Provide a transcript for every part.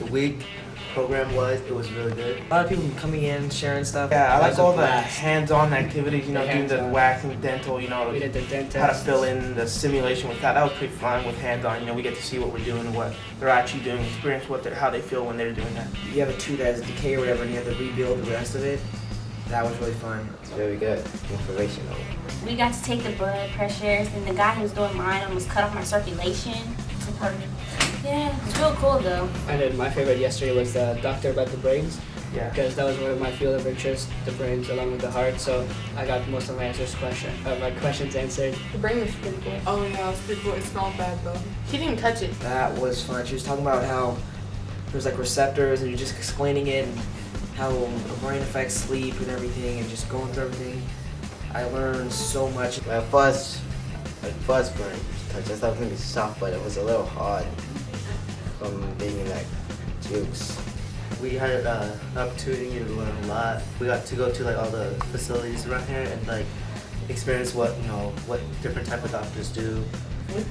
the week. Program-wise, it was really good. A lot of people coming in, sharing stuff. Yeah, I like all the blast. hands-on activities, you know, doing the hands-on. waxing, dental, you know, We did the dentist. how to fill in the simulation with that. That was pretty fun with hands-on. You know, we get to see what we're doing, what they're actually doing, experience how they feel when they're doing that. You have a tooth that has decay or whatever, and you have to rebuild the rest of it. That was really fun. It's very good, informational. We got to take the blood pressures, and the guy who was doing mine almost cut off my circulation. Yeah, it's real cool though. And then my favorite yesterday was the doctor about the brains. Yeah. Because that was one of my field of interest, the brains along with the heart. So I got most of my my questions answered. The brain was pretty cool. Oh yeah, it was pretty cool. It smelled bad though. She didn't even touch it. That was fun. She was talking about how there's like receptors, and you're just explaining it, and how the brain affects sleep and everything, and just going through everything. I learned so much. My first burn touch, I thought it was gonna be soft, but it was a little hard from being in like tubes. We had an opportunity to learn a lot. We got to go to like all the facilities around here and like experience what different type of doctors do.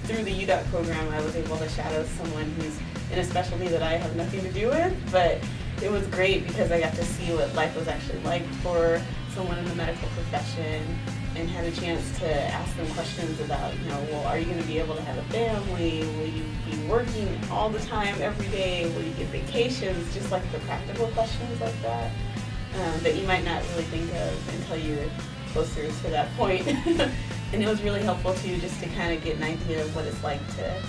Through the UDOC program, I was able to shadow someone who's in a specialty that I have nothing to do with, but it was great because I got to see what life was actually like for someone in the medical profession and had a chance to ask them questions about, well, are you going to be able to have a family? Will you be working all the time, every day? Will you get vacations? Just like the practical questions like that, that you might not really think of until you're closer to that point. And it was really helpful too, just to kind of get an idea of what it's like to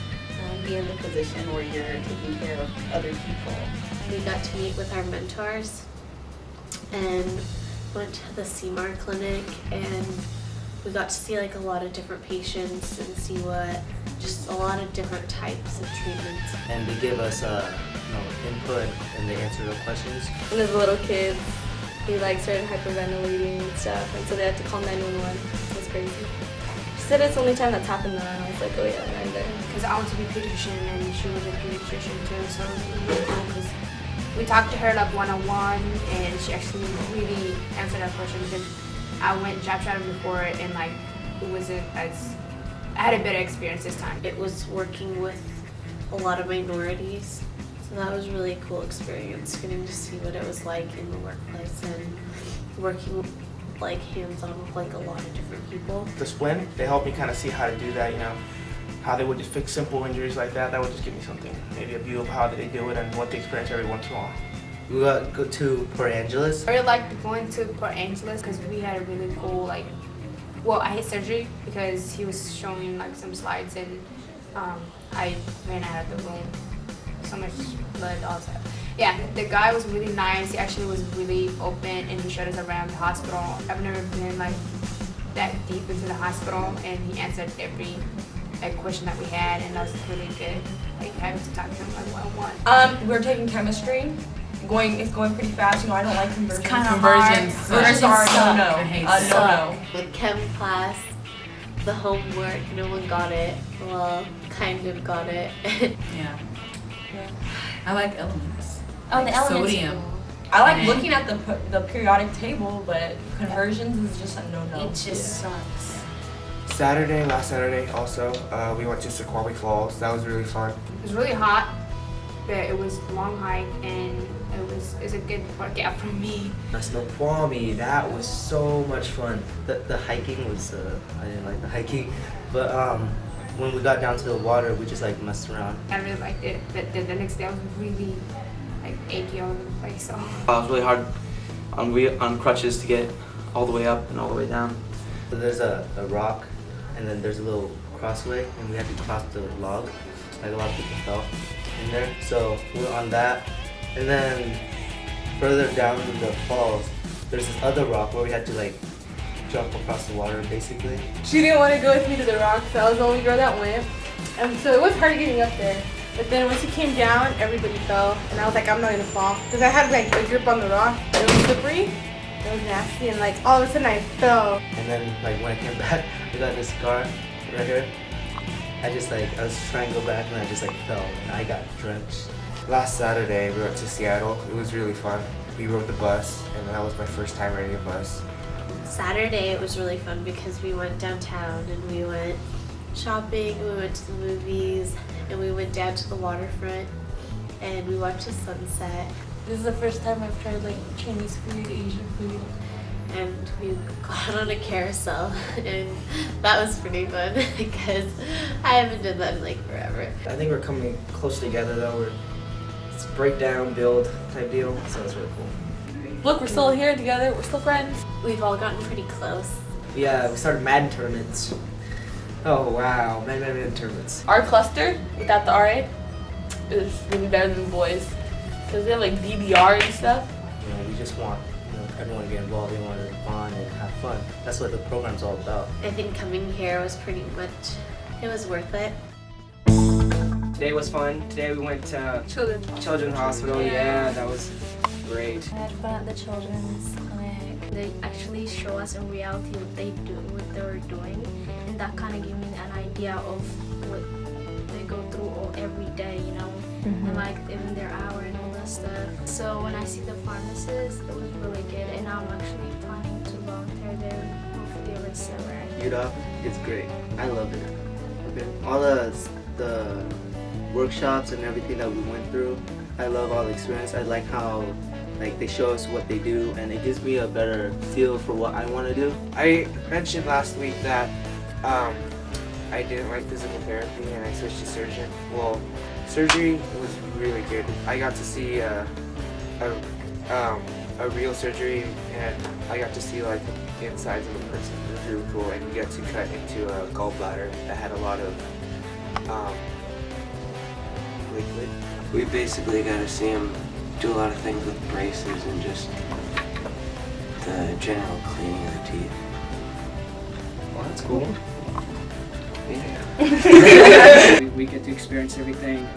be in the position where you're taking care of other people. We got to meet with our mentors and went to the CMAR clinic, and we got to see like a lot of different patients and see just a lot of different types of treatments. And they give us input and they answer the questions. When I was a little kid, he started hyperventilating and stuff, and so they had to call 911. It was crazy. She said it's the only time that's happened though, and I was like, oh yeah, I'm there. Because I want to be a pediatrician and she was a pediatrician too, so it was really cool because we talked to her like one-on-one, and she actually really answered our questions. And I went job shadowing before, and it wasn't as, I had a better experience this time. It was working with a lot of minorities, so that was a really cool experience, getting to see what it was like in the workplace and working hands-on with a lot of different people. The splint, they helped me kind of see how to do that, how they would just fix simple injuries like that. That would just give me something, maybe a view of how they do it and what they experience every once in a while. We got to go to Port Angeles. I really liked going to Port Angeles because we had a really cool I had surgery because he was showing some slides, and I ran out of the room. So much blood also. Yeah, the guy was really nice. He actually was really open, and he showed us around the hospital. I've never been that deep into the hospital, and he answered every question that we had, and that was really good. Having to talk to him one-on-one. We're taking chemistry. It's going pretty fast. I don't like conversions. Conversions are no. With chem class, the homework, no one got it. Well, kind of got it. Yeah. I like elements. Oh, the elements. Sodium. I like looking at the periodic table, but conversions is just a no-no. It just sucks. Last Saturday also, we went to Squamish Falls. That was really fun. It was really hot, but it was a long hike, and it was a good workout for me. Snoqualmie, that was so much fun. The hiking was, I didn't like the hiking, but when we got down to the water, we just messed around. I really liked it, but the next day I was really achy all over the place. So It was really hard on crutches to get all the way up and all the way down. So there's a rock, and then there's a little crossway, and we had to cross the log. A lot of people fell in there, so we were on that. And then further down in the falls, there's this other rock where we had to jump across the water basically. She didn't want to go with me to the rock, so I was the only girl that went. And so it was hard getting up there. But then once you came down, everybody fell. And I was like, I'm not gonna fall. Because I had a grip on the rock. It was slippery. It was nasty. And all of a sudden I fell. And then when I came back, I got this scar right here. I was trying to go back, and I just fell, and I got drenched. Last Saturday, we went to Seattle. It was really fun. We rode the bus, and that was my first time riding a bus. Saturday it was really fun because we went downtown and we went shopping, we went to the movies, and we went down to the waterfront. and we watched the sunset. This is the first time I've tried like Chinese food, Asian food. And we got on a carousel, and that was pretty fun because I haven't done that in like forever. I think we're coming close together though. It's breakdown, build type deal, so it's really cool. Look, we're still here together. We're still friends. We've all gotten pretty close. Yeah, we started Madden tournaments. Oh wow, Madden tournaments. Our cluster without the RA is really better than boys because they have like DBR and stuff. You know, we just want everyone to get involved. We want to bond and have fun. That's what the program's all about. I think coming here was pretty much, it was worth it. Today was fun. Today we went to Children's Hospital. Yeah, that was great. I had fun at the children's clinic. They actually show us in reality what they were doing, and that kind of gave me an idea of what they go through every day, you know, and like even their hour and all that stuff. So when I see the pharmacist, it was really good, and I'm actually planning to volunteer there hopefully over the summer. Udoc is great. I love it. Okay. All the workshops and everything that we went through, I love all the experience. I like how they show us what they do, and it gives me a better feel for what I want to do. I mentioned last week that I didn't like physical therapy and I switched to surgeon. Well, surgery was really good. I got to see a real surgery, and I got to see like the insides of a person. It was really cool, and we got to cut into a gallbladder that had a lot of liquid. We basically got to see him do a lot of things with braces and just the general cleaning of the teeth. Well, that's cool. Yeah. We get to experience everything.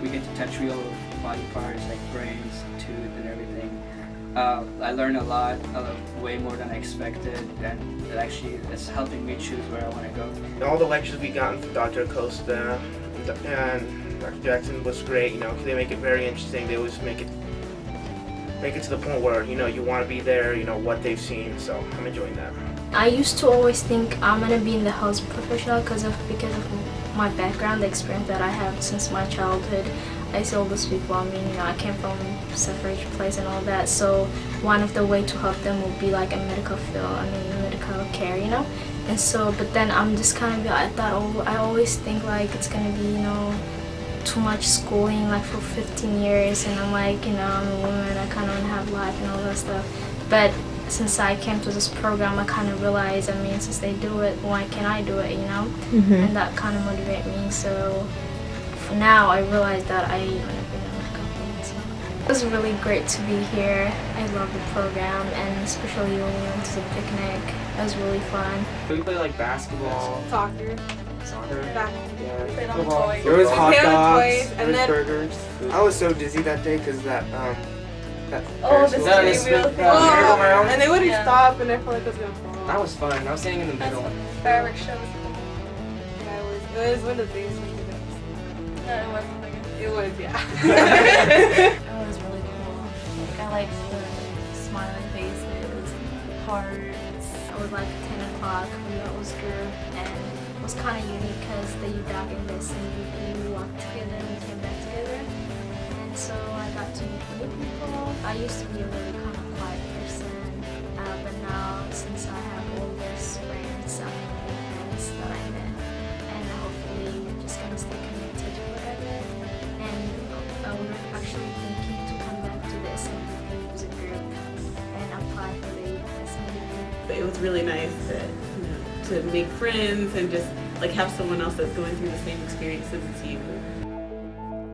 We get to touch real body parts like brains, tooth, and everything. I learned a lot, way more than I expected, and it actually is helping me choose where I want to go. All the lectures we got from Dr. Acosta and Dr. Jackson was great. You know, they make it very interesting. They always make it to the point where you want to be there. You know what they've seen. So I'm enjoying that. I used to always think I'm gonna be in the health professional because of my background, the experience that I have since my childhood. I see all those people. I mean, I came from a separate place and all that. So one of the way to help them would be like a medical field. I mean, medical care, you know. And so, but then I'm just kind of I always think like it's gonna be too much schooling like for 15 years, and I'm like I'm a woman. I kind of want to have life and all that stuff. But since I came to this program, I kind of realized, since they do it, why can't I do it, And that kind of motivated me. So for now, I realized that I want to be in a medical field. So it was really great to be here. I love the program, and especially when we went to the picnic. It was really fun. We played like basketball, Soccer. Yeah, played on the football. toys. There was We hot played on the dogs, toys, there and was then- burgers. I was so dizzy that day because that Oh, the Ferris spinning wheel wheel thing. merry-go-round. And they wouldn't Yeah. stop, and I felt like I was gonna fall. That was fun. I was sitting in the middle. Fireworks show was cool. Yeah, it was one of the biggest things I've ever seen. No, it wasn't like It was, yeah. It was really cool. Like, I liked the smiling faces, hearts. It was like 10 o'clock when that was good, and it was kind of unique because the UDOC and the SMUP walked together and we came back together. And so I got to meet new people. I used to be a really kind of quiet person, but now since I have all this friends, I'm new friends that I met, and hopefully we're just gonna stay connected forever. And we're actually thinking to come back to the SMUP music group and apply for the SMUP. It was really nice to make friends and just like have someone else that's going through the same experiences as you.